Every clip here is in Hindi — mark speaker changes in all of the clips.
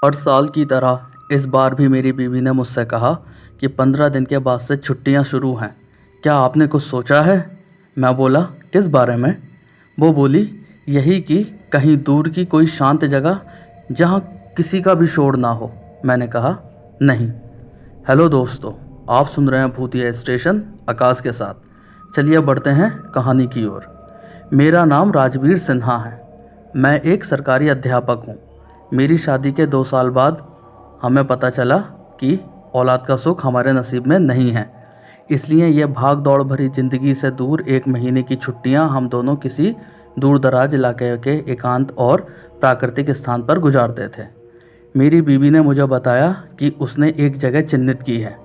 Speaker 1: हर साल की तरह इस बार भी मेरी बीवी ने मुझसे कहा कि 15 दिन के बाद से छुट्टियां शुरू हैं। क्या आपने कुछ सोचा है? मैं बोला, किस बारे में? वो बोली, यही कि कहीं दूर की कोई शांत जगह जहां किसी का भी शोर ना हो। मैंने कहा, नहीं। हेलो दोस्तों, आप सुन रहे हैं भूतिया स्टेशन आकाश के साथ। चलिए बढ़ते हैं कहानी की ओर। मेरा नाम राजवीर सिन्हा है। मैं एक सरकारी अध्यापक हूँ। मेरी शादी के 2 साल बाद हमें पता चला कि औलाद का सुख हमारे नसीब में नहीं है। इसलिए ये भाग दौड़ भरी ज़िंदगी से दूर 1 महीने की छुट्टियां हम दोनों किसी दूर दराज इलाके के एकांत और प्राकृतिक स्थान पर गुजारते थे। मेरी बीवी ने मुझे बताया कि उसने एक जगह चिन्हित की है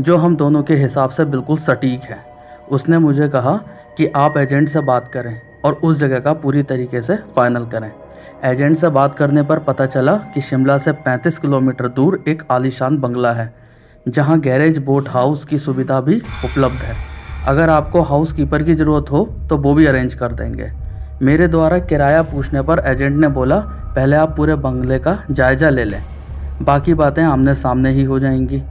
Speaker 1: जो हम दोनों के हिसाब से बिल्कुल सटीक है। उसने मुझे कहा कि आप एजेंट से बात करें और उस जगह का पूरी तरीके से फाइनल करें। एजेंट से बात करने पर पता चला कि शिमला से 35 किलोमीटर दूर एक आलीशान बंगला है जहां गैरेज बोट हाउस की सुविधा भी उपलब्ध है। अगर आपको हाउस कीपर की ज़रूरत हो तो वो भी अरेंज कर देंगे। मेरे द्वारा किराया पूछने पर एजेंट ने बोला, पहले आप पूरे बंगले का जायज़ा ले लें, बाकी बातें आमने सामने ही हो जाएंगी।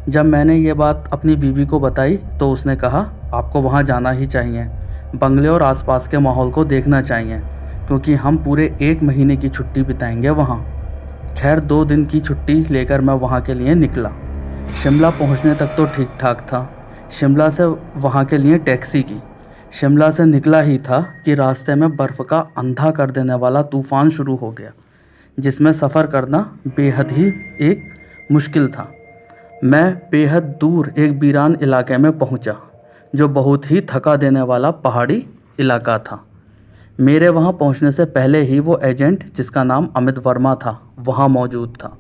Speaker 1: जब मैंने ये बात अपनी बीवी को बताई तो उसने कहा, आपको वहाँ जाना ही चाहिए, बंगले और आसपास के माहौल को देखना चाहिए, क्योंकि हम पूरे 1 महीने की छुट्टी बिताएंगे वहाँ। खैर 2 दिन की छुट्टी लेकर मैं वहाँ के लिए निकला। शिमला पहुँचने तक तो ठीक ठाक था। शिमला से वहाँ के लिए टैक्सी की। शिमला से निकला ही था कि रास्ते में बर्फ़ का अंधा कर देने वाला तूफ़ान शुरू हो गया, जिसमें सफ़र करना बेहद ही एक मुश्किल था। मैं बेहद दूर एक वीरान इलाके में पहुंचा, जो बहुत ही थका देने वाला पहाड़ी इलाका था। मेरे वहां पहुंचने से पहले ही वो एजेंट, जिसका नाम अमित वर्मा था, वहां मौजूद था।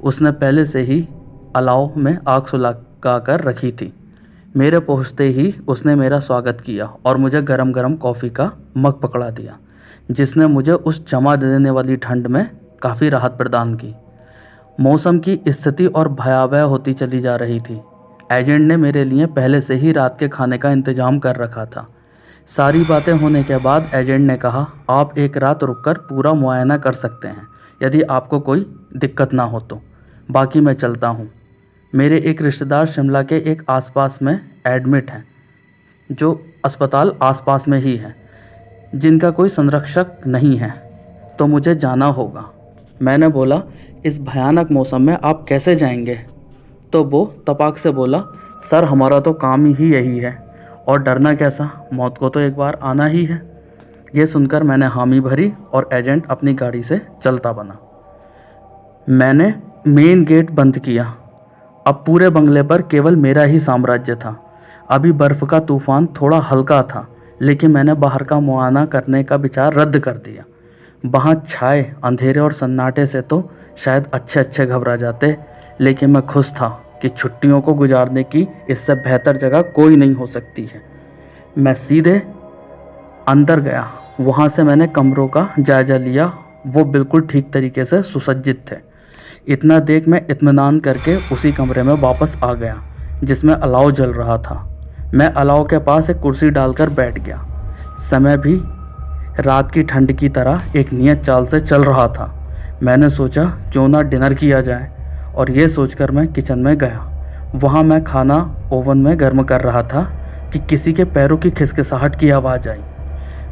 Speaker 1: उसने पहले से ही अलाव में आग सुलगा कर रखी थी। मेरे पहुंचते ही उसने मेरा स्वागत किया और मुझे गरम गरम कॉफ़ी का मग पकड़ा दिया, जिसने मुझे उस जमा देने वाली ठंड में काफ़ी राहत प्रदान की। मौसम की स्थिति और भयावह होती चली जा रही थी। एजेंट ने मेरे लिए पहले से ही रात के खाने का इंतजाम कर रखा था। सारी बातें होने के बाद एजेंट ने कहा, आप एक रात रुककर पूरा मुआयना कर सकते हैं यदि आपको कोई दिक्कत ना हो तो। बाकी मैं चलता हूँ। मेरे एक रिश्तेदार शिमला के एक आसपास में एडमिट हैं, जो अस्पताल आसपास में ही है, जिनका कोई संरक्षक नहीं है, तो मुझे जाना होगा। मैंने बोला, इस भयानक मौसम में आप कैसे जाएंगे? तो वो तपाक से बोला, सर हमारा तो काम ही यही है, और डरना कैसा, मौत को तो एक बार आना ही है। ये सुनकर मैंने हामी भरी और एजेंट अपनी गाड़ी से चलता बना। मैंने मेन गेट बंद किया। अब पूरे बंगले पर केवल मेरा ही साम्राज्य था। अभी बर्फ़ का तूफ़ान थोड़ा हल्का था, लेकिन मैंने बाहर का मुआयना करने का विचार रद्द कर दिया। वहाँ छाए अंधेरे और सन्नाटे से तो शायद अच्छे घबरा जाते, लेकिन मैं खुश था कि छुट्टियों को गुजारने की इससे बेहतर जगह कोई नहीं हो सकती है। मैं सीधे अंदर गया। वहाँ से मैंने कमरों का जायज़ा लिया। वो बिल्कुल ठीक तरीके से सुसज्जित थे। इतना देख मैं इत्मीनान करके उसी कमरे में वापस आ गया जिसमें अलाव जल रहा था। मैं अलाव के पास एक कुर्सी डालकर बैठ गया। समय भी रात की ठंड की तरह एक नियत चाल से चल रहा था। मैंने सोचा क्यों ना डिनर किया जाए, और ये सोचकर मैं किचन में गया। वहाँ मैं खाना ओवन में गर्म कर रहा था कि किसी के पैरों की खिसखिसाहट की आवाज़ आई।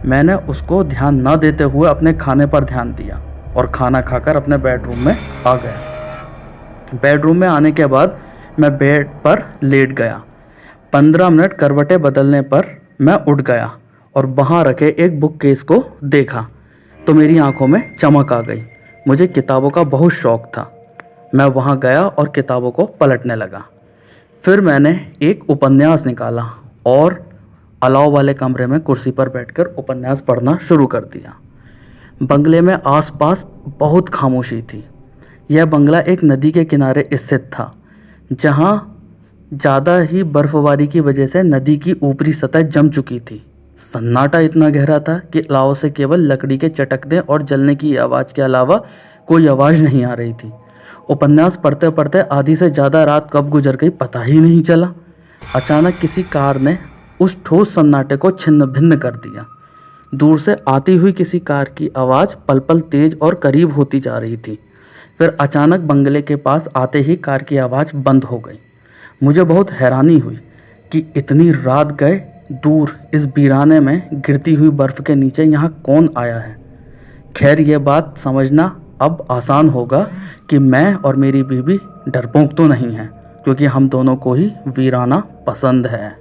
Speaker 1: मैंने उसको ध्यान न देते हुए अपने खाने पर ध्यान दिया और खाना खाकर अपने बेडरूम में आ गया। बेडरूम में आने के बाद मैं बेड पर लेट गया। 15 मिनट करवटें बदलने पर मैं उठ गया और वहाँ रखे एक बुक केस को देखा तो मेरी आंखों में चमक आ गई। मुझे किताबों का बहुत शौक़ था। मैं वहाँ गया और किताबों को पलटने लगा। फिर मैंने एक उपन्यास निकाला और अलाव वाले कमरे में कुर्सी पर बैठकर उपन्यास पढ़ना शुरू कर दिया। बंगले में आसपास बहुत खामोशी थी। यह बंगला एक नदी के किनारे स्थित था, जहाँ ज़्यादा ही बर्फबारी की वजह से नदी की ऊपरी सतह जम चुकी थी। सन्नाटा इतना गहरा था कि अलाव से केवल लकड़ी के चटकने और जलने की आवाज़ के अलावा कोई आवाज़ नहीं आ रही थी। उपन्यास पढ़ते पढ़ते आधी से ज़्यादा रात कब गुजर गई पता ही नहीं चला। अचानक किसी कार ने उस ठोस सन्नाटे को छिन्न भिन्न कर दिया। दूर से आती हुई किसी कार की आवाज़ पल पल तेज और करीब होती जा रही थी। फिर अचानक बंगले के पास आते ही कार की आवाज़ बंद हो गई। मुझे बहुत हैरानी हुई कि इतनी रात गए दूर इस वीराने में गिरती हुई बर्फ़ के नीचे यहाँ कौन आया है। खैर ये बात समझना अब आसान होगा कि मैं और मेरी बीवी डरपोक तो नहीं हैं, क्योंकि हम दोनों को ही वीराना पसंद है।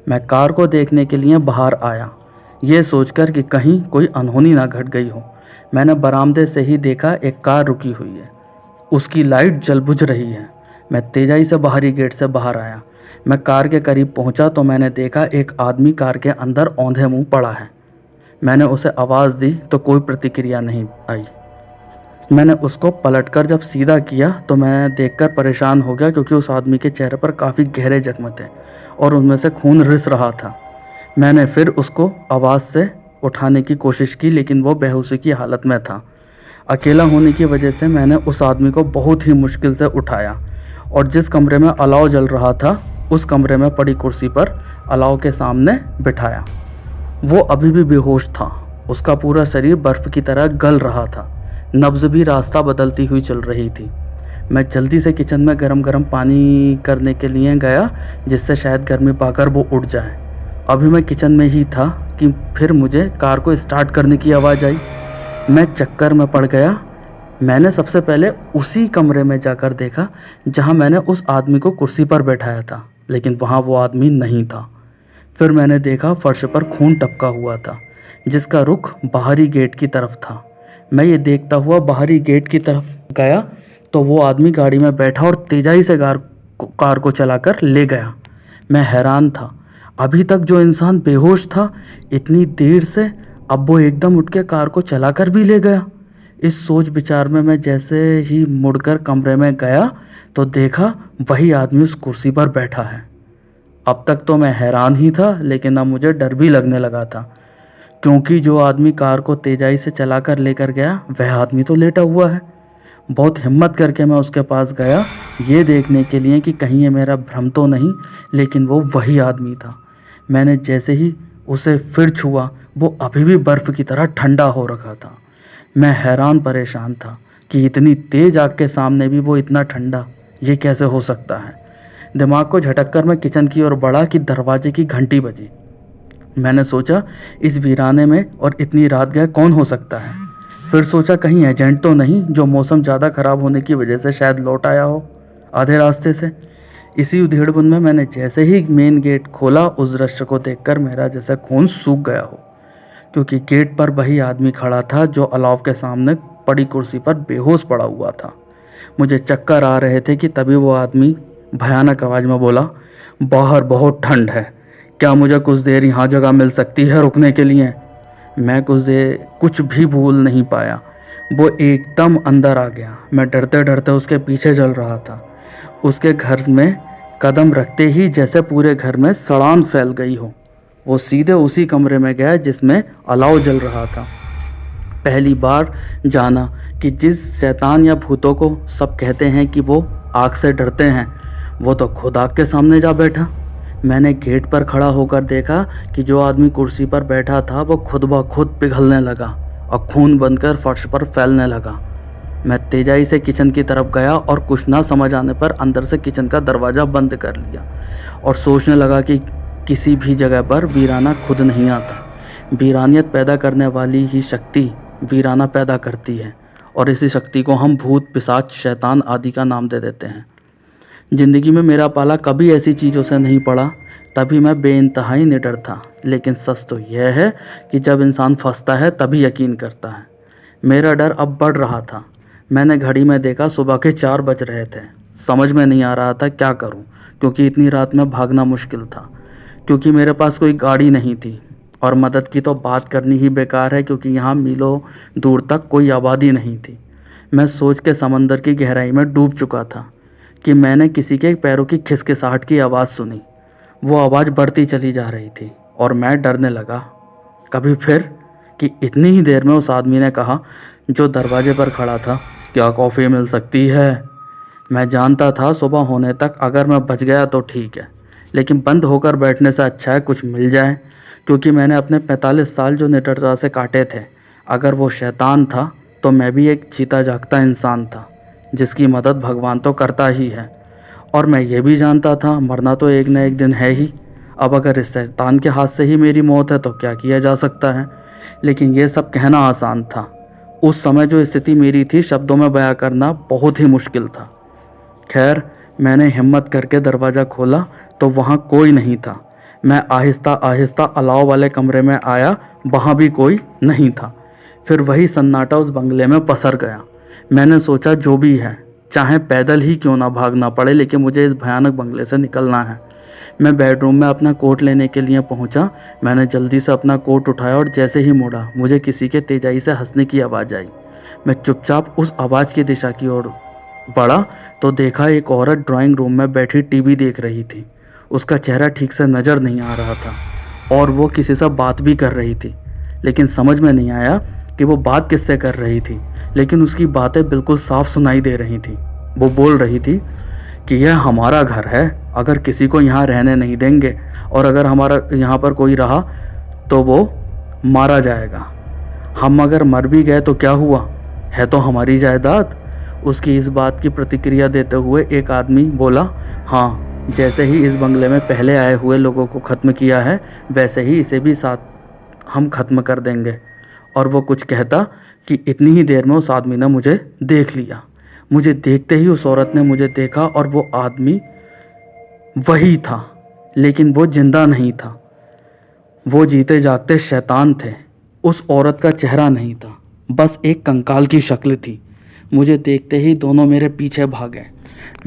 Speaker 1: मैं कार को देखने के लिए बाहर आया, ये सोचकर कि कहीं कोई अनहोनी ना घट गई हो। मैंने बरामदे से ही देखा एक कार रुकी हुई है, उसकी लाइट जल बुझ रही है। मैं तेज़ी से बाहरी गेट से बाहर आया। मैं कार के करीब पहुंचा तो मैंने देखा एक आदमी कार के अंदर औंधे मुंह पड़ा है। मैंने उसे आवाज़ दी तो कोई प्रतिक्रिया नहीं आई। मैंने उसको पलटकर जब सीधा किया तो मैं देखकर परेशान हो गया, क्योंकि उस आदमी के चेहरे पर काफ़ी गहरे जख्म थे और उनमें से खून रिस रहा था। मैंने फिर उसको आवाज़ से उठाने की कोशिश की, लेकिन वो बेहोशी की हालत में था। अकेला होने की वजह से मैंने उस आदमी को बहुत ही मुश्किल से उठाया और जिस कमरे में अलाव जल रहा था उस कमरे में पड़ी कुर्सी पर अलाव के सामने बिठाया। वो अभी भी बेहोश था, उसका पूरा शरीर बर्फ़ की तरह गल रहा था, नब्ज़ भी रास्ता बदलती हुई चल रही थी। मैं जल्दी से किचन में गरम गरम पानी करने के लिए गया, जिससे शायद गर्मी पाकर वो उठ जाए। अभी मैं किचन में ही था कि फिर मुझे कार को स्टार्ट करने की आवाज़ आई। मैं चक्कर में पड़ गया। मैंने सबसे पहले उसी कमरे में जाकर देखा जहां मैंने उस आदमी को कुर्सी पर बैठाया था, लेकिन वहां वो आदमी नहीं था। फिर मैंने देखा फर्श पर खून टपका हुआ था, जिसका रुख बाहरी गेट की तरफ था। मैं ये देखता हुआ बाहरी गेट की तरफ गया तो वो आदमी गाड़ी में बैठा और तेज़ी से कार को चलाकर ले गया। मैं हैरान था, अभी तक जो इंसान बेहोश था इतनी देर से अब वो एकदम उठ के कार को चलाकर भी ले गया। इस सोच विचार में मैं जैसे ही मुड़कर कमरे में गया तो देखा वही आदमी उस कुर्सी पर बैठा है। अब तक तो मैं हैरान ही था, लेकिन अब मुझे डर भी लगने लगा था, क्योंकि जो आदमी कार को तेज़ी से चलाकर लेकर गया वह आदमी तो लेटा हुआ है। बहुत हिम्मत करके मैं उसके पास गया, ये देखने के लिए कि कहीं ये मेरा भ्रम तो नहीं, लेकिन वो वही आदमी था। मैंने जैसे ही उसे फिर छुआ वो अभी भी बर्फ़ की तरह ठंडा हो रखा था। मैं हैरान परेशान था कि इतनी तेज़ आग के सामने भी वो इतना ठंडा, ये कैसे हो सकता है। दिमाग को झटककर मैं किचन की ओर बढ़ा कि दरवाजे की घंटी बजी। मैंने सोचा इस वीराने में और इतनी रात गए कौन हो सकता है। फिर सोचा कहीं एजेंट तो नहीं, जो मौसम ज़्यादा ख़राब होने की वजह से शायद लौट आया हो आधे रास्ते से। इसी उधेड़बुन में मैंने जैसे ही मेन गेट खोला, उस दृश्य को देखकर मेरा जैसे खून सूख गया हो, क्योंकि गेट पर वही आदमी खड़ा था जो अलाव के सामने पड़ी कुर्सी पर बेहोश पड़ा हुआ था। मुझे चक्कर आ रहे थे कि तभी वो आदमी भयानक आवाज़ में बोला, बाहर बहुत ठंड है, क्या मुझे कुछ देर यहाँ जगह मिल सकती है रुकने के लिए। मैं कुछ भी भूल नहीं पाया। वो एकदम अंदर आ गया। मैं डरते डरते उसके पीछे चल रहा था। उसके घर में कदम रखते ही जैसे पूरे घर में सड़ान फैल गई हो। वो सीधे उसी कमरे में गया जिसमें अलाव जल रहा था। पहली बार जाना कि जिस शैतान या भूतों को सब कहते हैं कि वो आग से डरते हैं, वो तो खुद आग के सामने जा बैठा। मैंने गेट पर खड़ा होकर देखा कि जो आदमी कुर्सी पर बैठा था वो खुद ब खुद पिघलने लगा और खून बनकर फर्श पर फैलने लगा। मैं तेज़ी से किचन की तरफ गया और कुछ ना समझ आने पर अंदर से किचन का दरवाज़ा बंद कर लिया और सोचने लगा कि किसी भी जगह पर वीराना खुद नहीं आता। वीरानियत पैदा करने वाली ही शक्ति वीराना पैदा करती है, और इसी शक्ति को हम भूत, पिशाच, शैतान आदि का नाम दे देते हैं। ज़िंदगी में मेरा पाला कभी ऐसी चीज़ों से नहीं पड़ा, तभी मैं बेइंतहाई निडर था। लेकिन सच तो यह है कि जब इंसान फंसता है तभी यकीन करता है। मेरा डर अब बढ़ रहा था। मैंने घड़ी में देखा, सुबह के 4 बज रहे थे। समझ में नहीं आ रहा था क्या करूं, क्योंकि इतनी रात में भागना मुश्किल था, क्योंकि मेरे पास कोई गाड़ी नहीं थी और मदद की तो बात करनी ही बेकार है, क्योंकि यहाँ मीलों दूर तक कोई आबादी नहीं थी। मैं सोच के समंदर की गहराई में डूब चुका था कि मैंने किसी के पैरों की खिसखिसाहट की आवाज़ सुनी। वो आवाज़ बढ़ती चली जा रही थी और मैं डरने लगा। कभी फिर कि इतनी ही देर में उस आदमी ने कहा, जो दरवाजे पर खड़ा था, क्या कॉफ़ी मिल सकती है। मैं जानता था सुबह होने तक अगर मैं बच गया तो ठीक है, लेकिन बंद होकर बैठने से अच्छा है कुछ मिल जाए, क्योंकि मैंने अपने 45 साल जो निडरता से काटे थे। अगर वो शैतान था तो मैं भी एक जीता जागता इंसान था। जिसकी मदद भगवान तो करता ही है। और मैं ये भी जानता था मरना तो एक न एक दिन है ही। अब अगर इस शैतान के हाथ से ही मेरी मौत है तो क्या किया जा सकता है। लेकिन ये सब कहना आसान था, उस समय जो स्थिति मेरी थी शब्दों में बयां करना बहुत ही मुश्किल था। खैर, मैंने हिम्मत करके दरवाज़ा खोला तो वहाँ कोई नहीं था। मैं आहिस्ता आहिस्ता अलाव वाले कमरे में आया, वहाँ भी कोई नहीं था। फिर वही सन्नाटा उस बंगले में पसर गया। मैंने सोचा जो भी है, चाहे पैदल ही क्यों ना भागना पड़े, लेकिन मुझे इस भयानक बंगले से निकलना है। मैं बेडरूम में अपना कोट लेने के लिए पहुंचा। मैंने जल्दी से अपना कोट उठाया और जैसे ही मुड़ा, मुझे किसी के तेजाई से हंसने की आवाज़ आई। मैं चुपचाप उस आवाज़ की दिशा की ओर बढ़ा तो देखा एक औरत ड्राइंग रूम में बैठी टीवी देख रही थी। उसका चेहरा ठीक से नज़र नहीं आ रहा था और वो किसी से बात भी कर रही थी, लेकिन समझ में नहीं आया कि वो बात किससे कर रही थी। लेकिन उसकी बातें बिल्कुल साफ सुनाई दे रही थी। वो बोल रही थी कि यह हमारा घर है, अगर किसी को यहाँ रहने नहीं देंगे और अगर हमारा यहाँ पर कोई रहा तो वो मारा जाएगा। हम अगर मर भी गए तो क्या हुआ, है तो हमारी जायदाद। उसकी इस बात की प्रतिक्रिया देते हुए एक आदमी बोला, हाँ, जैसे ही इस बंगले में पहले आए हुए लोगों को ख़त्म किया है वैसे ही इसे भी साथ हम ख़त्म कर देंगे। और वो कुछ कहता कि इतनी ही देर में उस आदमी ने मुझे देख लिया। मुझे देखते ही उस औरत ने मुझे देखा और वो आदमी वही था, लेकिन वो जिंदा नहीं था। वो जीते जागते शैतान थे। उस औरत का चेहरा नहीं था, बस एक कंकाल की शक्ल थी। मुझे देखते ही दोनों मेरे पीछे भागे।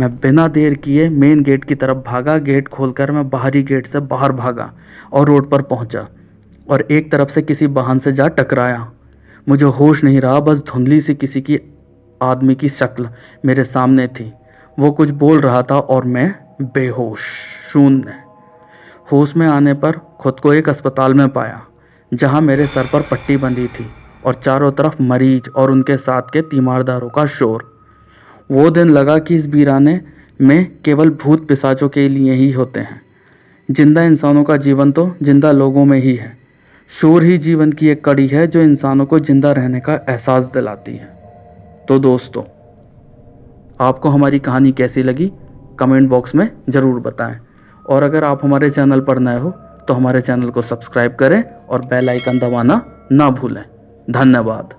Speaker 1: मैं बिना देर किए मेन गेट की तरफ भागा। गेट खोलकर मैं बाहरी गेट से बाहर भागा और रोड पर पहुंचा और एक तरफ से किसी वाहन से जा टकराया। मुझे होश नहीं रहा, बस धुंधली सी किसी की आदमी की शक्ल मेरे सामने थी। वो कुछ बोल रहा था और मैं बेहोश, शून्य। होश में आने पर खुद को एक अस्पताल में पाया जहां मेरे सर पर पट्टी बंधी थी और चारों तरफ मरीज और उनके साथ के तीमारदारों का शोर। वो दिन लगा कि इस वीराने में केवल भूत पिशाचों के लिए ही होते हैं। जिंदा इंसानों का जीवन तो जिंदा लोगों में ही है। शोर ही जीवन की एक कड़ी है जो इंसानों को जिंदा रहने का एहसास दिलाती है। तो दोस्तों, आपको हमारी कहानी कैसी लगी कमेंट बॉक्स में ज़रूर बताएं। और अगर आप हमारे चैनल पर नए हो तो हमारे चैनल को सब्सक्राइब करें और बेल आइकन दबाना ना भूलें। धन्यवाद।